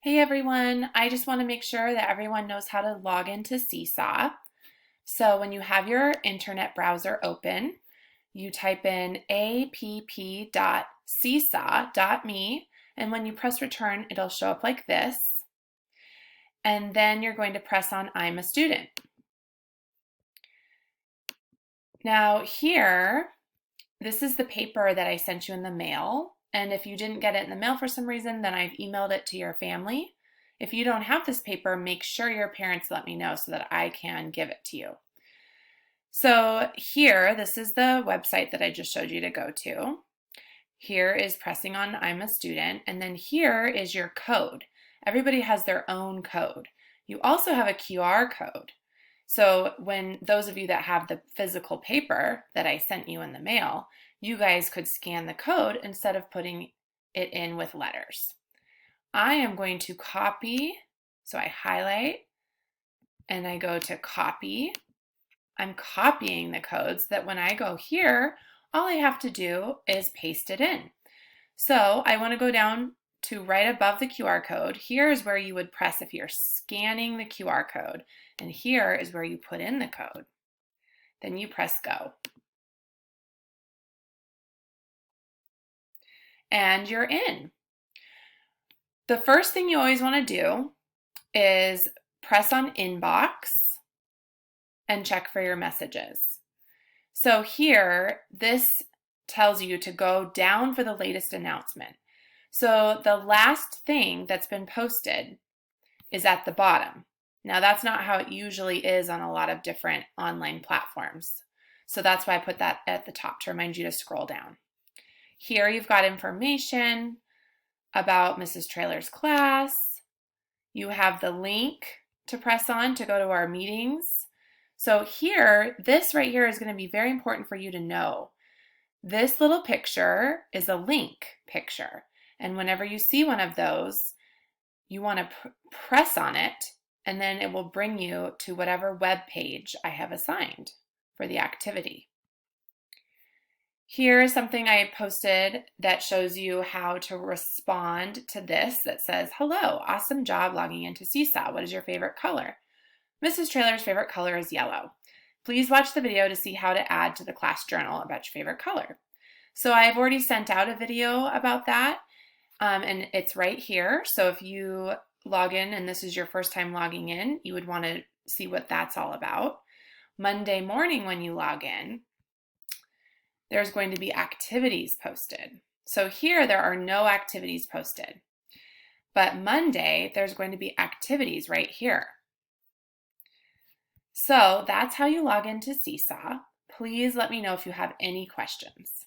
Hey everyone, I just want to make sure that everyone knows how to log into Seesaw. So when you have your internet browser open, you type in app.seesaw.me, and when you press return, it'll show up like this. And then you're going to press on I'm a student. Now here, this is the paper that I sent you in the mail. And if you didn't get it in the mail for some reason, then I've emailed it to your family. If you don't have this paper, make sure your parents let me know so that I can give it to you. So here, this is the website that I just showed you to go to. Here is pressing on I'm a student, and then here is your code. Everybody has their own code. You also have a QR code. So when those of you that have the physical paper that I sent you in the mail, you guys could scan the code instead of putting it in with letters. I am going to copy, so I highlight and I go to copy. I'm copying the codes so that when I go here, all I have to do is paste it in. So I want to go down to right above the QR code. Here is where you would press if you're scanning the QR code. And here is where you put in the code. Then you press go. And you're in. The first thing you always want to do is press on inbox and check for your messages. So here, this tells you to go down for the latest announcement. So the last thing that's been posted is at the bottom. Now that's not how it usually is on a lot of different online platforms. So that's why I put that at the top to remind you to scroll down. Here you've got information about Mrs. Trailer's class. You have the link to press on to go to our meetings. So here, this right here is going to be very important for you to know. This little picture is a link picture. And whenever you see one of those, you want to press on it, and then it will bring you to whatever web page I have assigned for the activity. Here is something I posted that shows you how to respond to this that says, hello, awesome job logging into Seesaw. What is your favorite color? Mrs. Trailer's favorite color is yellow. Please watch the video to see how to add to the class journal about your favorite color. So I've already sent out a video about that, and it's right here. So if you log in and this is your first time logging in, you would want to see what that's all about. Monday morning when you log in, there's going to be activities posted. So here there are no activities posted. But Monday, there's going to be activities right here. So that's how you log into Seesaw. Please let me know if you have any questions.